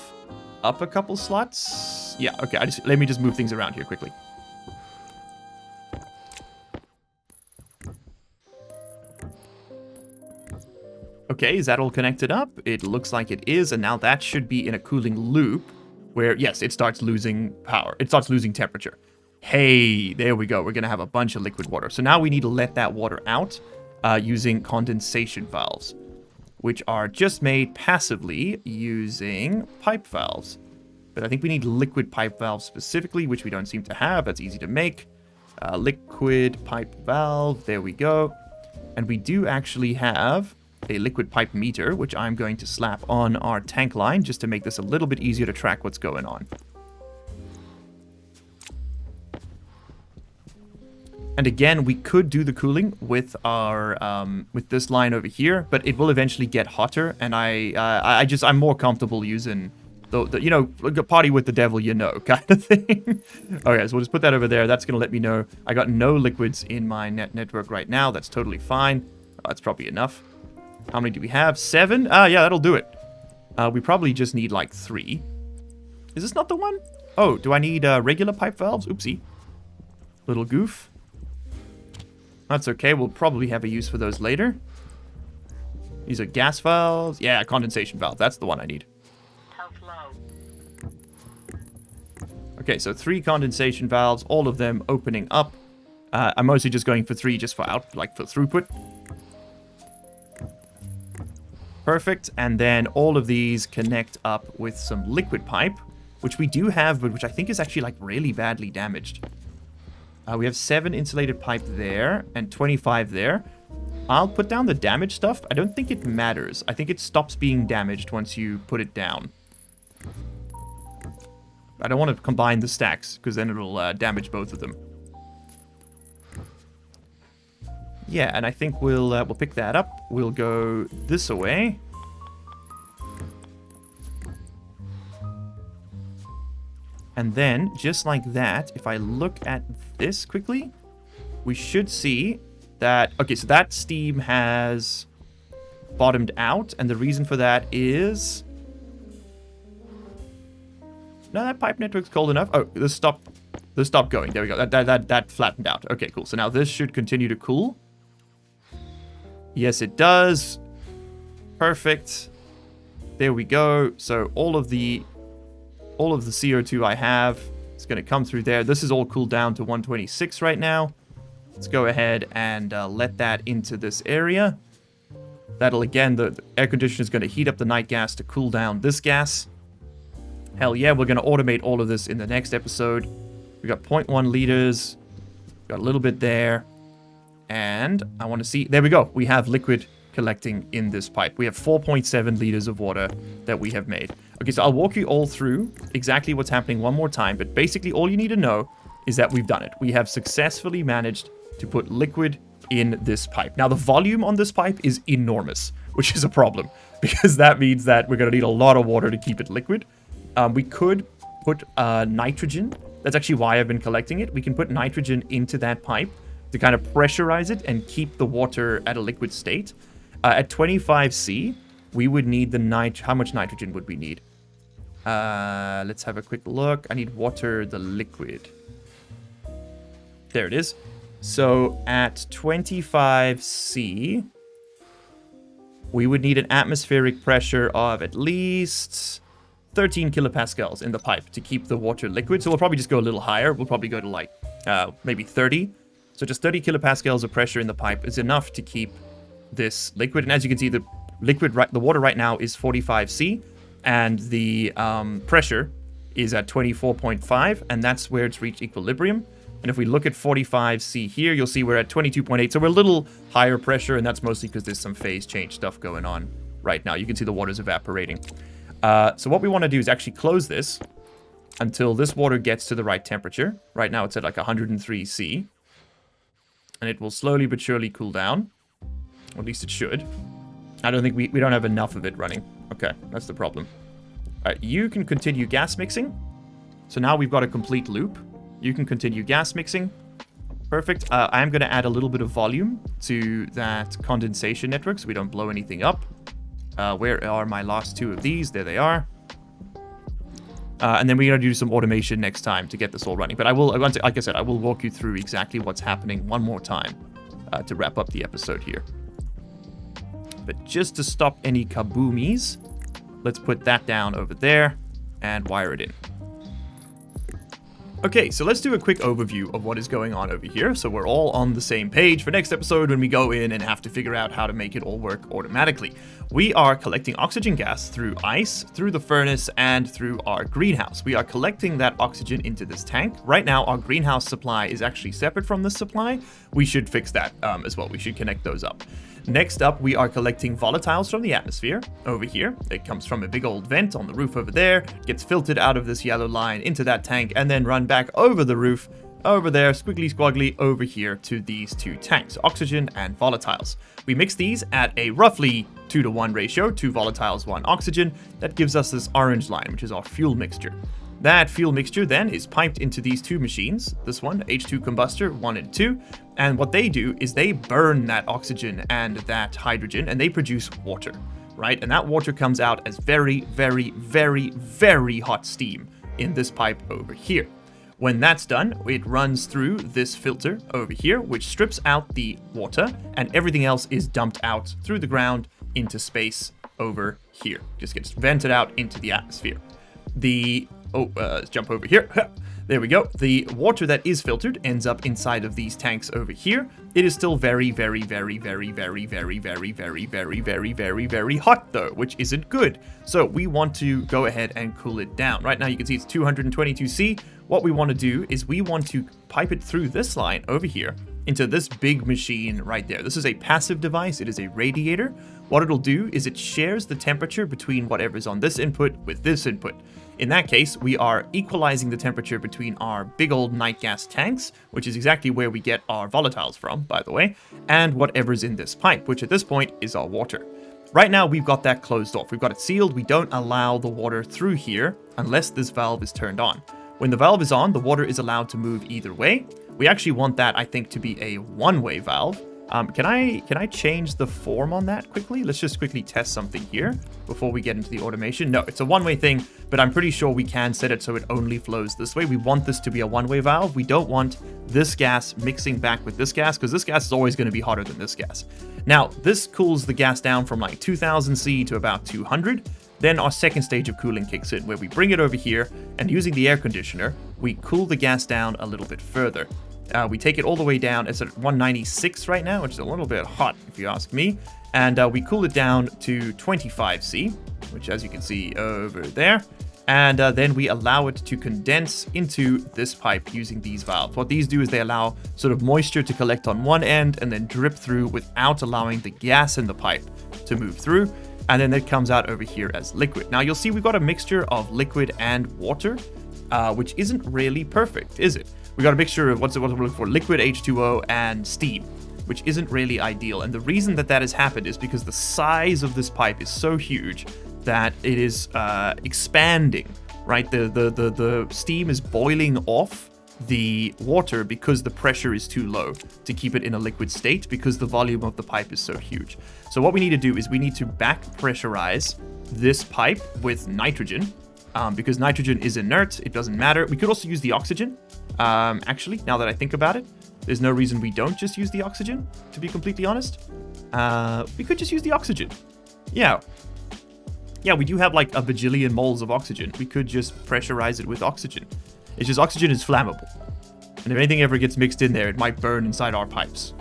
up a couple slots. Yeah, okay, let me just move things around here quickly. Okay, is that all connected up? It looks like it is, and now that should be in a cooling loop where, yes, it starts losing power. It starts losing temperature. Hey, there we go. We're going to have a bunch of liquid water. So now we need to let that water out using condensation valves, which are just made passively using pipe valves. But I think we need liquid pipe valves specifically, which we don't seem to have. That's easy to make. Liquid pipe valve. There we go. And we do actually have a liquid pipe meter, which I'm going to slap on our tank line just to make this a little bit easier to track what's going on. And again, we could do the cooling with our with this line over here, but it will eventually get hotter, and I'm more comfortable using the you know, party with the devil, you know, kind of thing. Okay, so we'll just put that over there. That's gonna let me know I got no liquids in my network right now. That's totally fine. That's probably enough. How many do we have? 7? Yeah, that'll do it. We probably just need like 3. Is this not the one? Oh, do I need regular pipe valves? Oopsie. Little goof. That's okay. We'll probably have a use for those later. These are gas valves. Yeah, condensation valve. That's the one I need. Okay, so 3 condensation valves, all of them opening up. I'm mostly just going for 3 just for for throughput. Perfect. And then all of these connect up with some liquid pipe, which we do have, but which I think is actually like really badly damaged. We have 7 insulated pipe there and 25 there. I'll put down the damaged stuff. I don't think it matters. I think it stops being damaged once you put it down. I don't want to combine the stacks because then it'll damage both of them. Yeah, and I think we'll pick that up. We'll go this away. And then, just like that, if I look at this quickly, we should see that... Okay, so that steam has bottomed out, and the reason for that is... No, that pipe network's cold enough. Oh, this stopped going. There we go. That flattened out. Okay, cool. So now this should continue to cool. Yes, it does. Perfect. There we go. So all of the CO2 I have is going to come through there. This is all cooled down to 126 right now. Let's go ahead and let that into this area. That'll, again, the air conditioner is going to heat up the night gas to cool down this gas. Hell yeah, we're going to automate all of this in the next episode. We got 0.1 liters. Got a little bit there. And I want to see... There we go. We have liquid collecting in this pipe. We have 4.7 liters of water that we have made. Okay, so I'll walk you all through exactly what's happening one more time. But basically, all you need to know is that we've done it. We have successfully managed to put liquid in this pipe. Now, the volume on this pipe is enormous, which is a problem. Because that means that we're going to need a lot of water to keep it liquid. We could put nitrogen. That's actually why I've been collecting it. We can put nitrogen into that pipe to kind of pressurize it and keep the water at a liquid state. At 25C, we would need the how much nitrogen would we need? Let's have a quick look. I need water, the liquid. There it is. So at 25C, we would need an atmospheric pressure of at least 13 kilopascals in the pipe to keep the water liquid. So we'll probably just go a little higher. We'll probably go to like maybe 30. So just 30 kilopascals of pressure in the pipe is enough to keep this liquid. And as you can see, the water right now is 45C, and the pressure is at 24.5, and that's where it's reached equilibrium. And if we look at 45C here, you'll see we're at 22.8. So we're a little higher pressure, and that's mostly because there's some phase change stuff going on right now. You can see the water's evaporating. So what we want to do is actually close this until this water gets to the right temperature. Right now it's at like 103C. And it will slowly but surely cool down. Or at least it should. I don't think we don't have enough of it running. Okay, that's the problem. Alright, you can continue gas mixing. So now we've got a complete loop. You can continue gas mixing. Perfect. I'm going to add a little bit of volume to that condensation network so we don't blow anything up. Where are my last two of these? There they are. And then we're going to do some automation next time to get this all running. But like I said, I will walk you through exactly what's happening one more time to wrap up the episode here. But just to stop any kaboomies, let's put that down over there and wire it in. Okay, so let's do a quick overview of what is going on over here, so we're all on the same page for next episode when we go in and have to figure out how to make it all work automatically. We are collecting oxygen gas through ice, through the furnace, and through our greenhouse. We are collecting that oxygen into this tank. Right now, our greenhouse supply is actually separate from this supply. We should fix that as well. We should connect those up. Next up, we are collecting volatiles from the atmosphere over here. It comes from a big old vent on the roof over there, gets filtered out of this yellow line into that tank, and then run back over the roof, over there, squiggly squaggly, over here to these two tanks, oxygen and volatiles. We mix these at a roughly 2-to-1 ratio, 2 volatiles, 1 oxygen. That gives us this orange line, which is our fuel mixture. That fuel mixture then is piped into these two machines, this one, H2 combustor 1 and 2, and what they do is they burn that oxygen and that hydrogen and they produce water, right? And that water comes out as very, very, very, very hot steam in this pipe over here. When that's done, it runs through this filter over here, which strips out the water, and everything else is dumped out through the ground into space over here. Just gets vented out into the atmosphere. Let's jump over here. There we go. The water that is filtered ends up inside of these tanks over here. It is still very, very, very, very, very, very, very, very, very, very, very, very hot though, which isn't good. So we want to go ahead and cool it down. Right now you can see it's 222°C. What we want to do is we want to pipe it through this line over here into this big machine right there. This is a passive device. It is a radiator. What it'll do is it shares the temperature between whatever's on this input with this input. In that case, we are equalizing the temperature between our big old night gas tanks, which is exactly where we get our volatiles from, by the way, and whatever's in this pipe, which at this point is our water. Right now, we've got that closed off. We've got it sealed. We don't allow the water through here unless this valve is turned on. When the valve is on, the water is allowed to move either way. We actually want that, I think, to be a one-way valve. Can I change the form on that quickly? Let's just quickly test something here before we get into the automation. No, it's a one-way thing, but I'm pretty sure we can set it so it only flows this way. We want this to be a one-way valve. We don't want this gas mixing back with this gas because this gas is always going to be hotter than this gas. Now, this cools the gas down from like 2000 C to about 200. Then our second stage of cooling kicks in, where we bring it over here, and using the air conditioner, we cool the gas down a little bit further. We take it all the way down. It's at 196 right now, which is a little bit hot, if you ask me. And we cool it down to 25 C, which, as you can see over there. And then we allow it to condense into this pipe using these valves. What these do is they allow sort of moisture to collect on one end and then drip through without allowing the gas in the pipe to move through. And then it comes out over here as liquid. Now you'll see we've got a mixture of liquid and water, which isn't really perfect, is it? We got a mixture of what we're looking for, liquid H2O and steam, which isn't really ideal. And the reason that has happened is because the size of this pipe is so huge that it is expanding, right? The steam is boiling off the water because the pressure is too low to keep it in a liquid state because the volume of the pipe is so huge. So what we need to do is we need to back pressurize this pipe with nitrogen because nitrogen is inert. It doesn't matter. We could also use the oxygen. Actually, now that I think about it, there's no reason we don't just use the oxygen, to be completely honest. We could just use the oxygen. Yeah, we do have like a bajillion moles of oxygen. We could just pressurize it with oxygen. It's just oxygen is flammable. And if anything ever gets mixed in there, it might burn inside our pipes.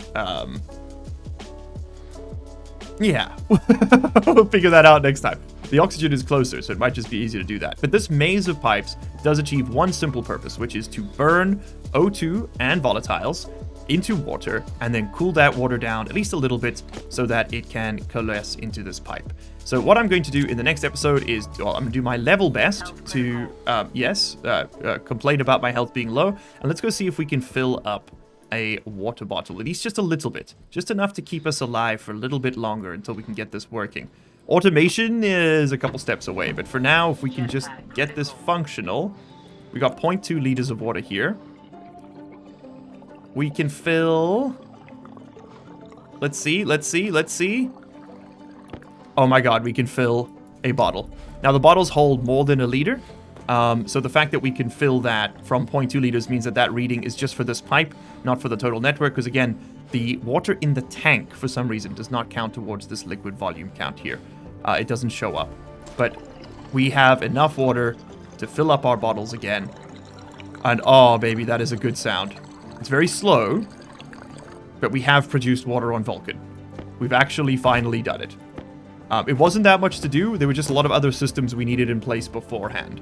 Yeah, we'll figure that out next time. The oxygen is closer, so it might just be easier to do that. But this maze of pipes does achieve one simple purpose, which is to burn O2 and volatiles into water and then cool that water down at least a little bit so that it can coalesce into this pipe. So what I'm going to do in the next episode is, well, I'm going to do my level best to, complain about my health being low. And let's go see if we can fill up a water bottle, at least just a little bit. Just enough to keep us alive for a little bit longer until we can get this working. Automation is a couple steps away, but for now, if we can just get this functional, We got 0.2 liters of water here. We can fill... Let's see. Oh my god, we can fill a bottle. Now, the bottles hold more than a liter. So the fact that we can fill that from 0.2 liters means that reading is just for this pipe, not for the total network. Because again, the water in the tank, for some reason, does not count towards this liquid volume count here. It doesn't show up. But we have enough water to fill up our bottles again. And oh, baby, that is a good sound. It's very slow, but we have produced water on Vulcan. We've actually finally done it. It wasn't that much to do. There were just a lot of other systems we needed in place beforehand.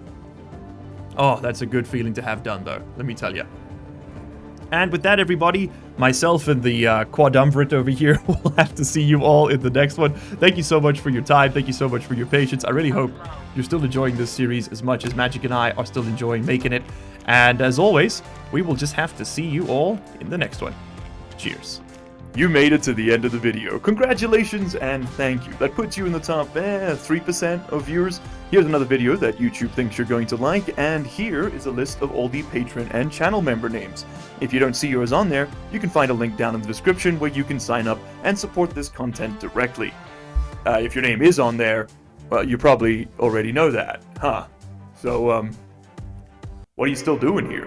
Oh, that's a good feeling to have done, though, let me tell you. And with that, everybody, myself and the quadumvirate over here will have to see you all in the next one. Thank you so much for your time. Thank you so much for your patience. I really hope you're still enjoying this series as much as Magic and I are still enjoying making it. And as always, we will just have to see you all in the next one. Cheers. You made it to the end of the video. Congratulations and thank you. That puts you in the top 3% of viewers. Here's another video that YouTube thinks you're going to like, and here is a list of all the patron and channel member names. If you don't see yours on there, you can find a link down in the description where you can sign up and support this content directly. If your name is on there, well, you probably already know that, huh? So, what are you still doing here?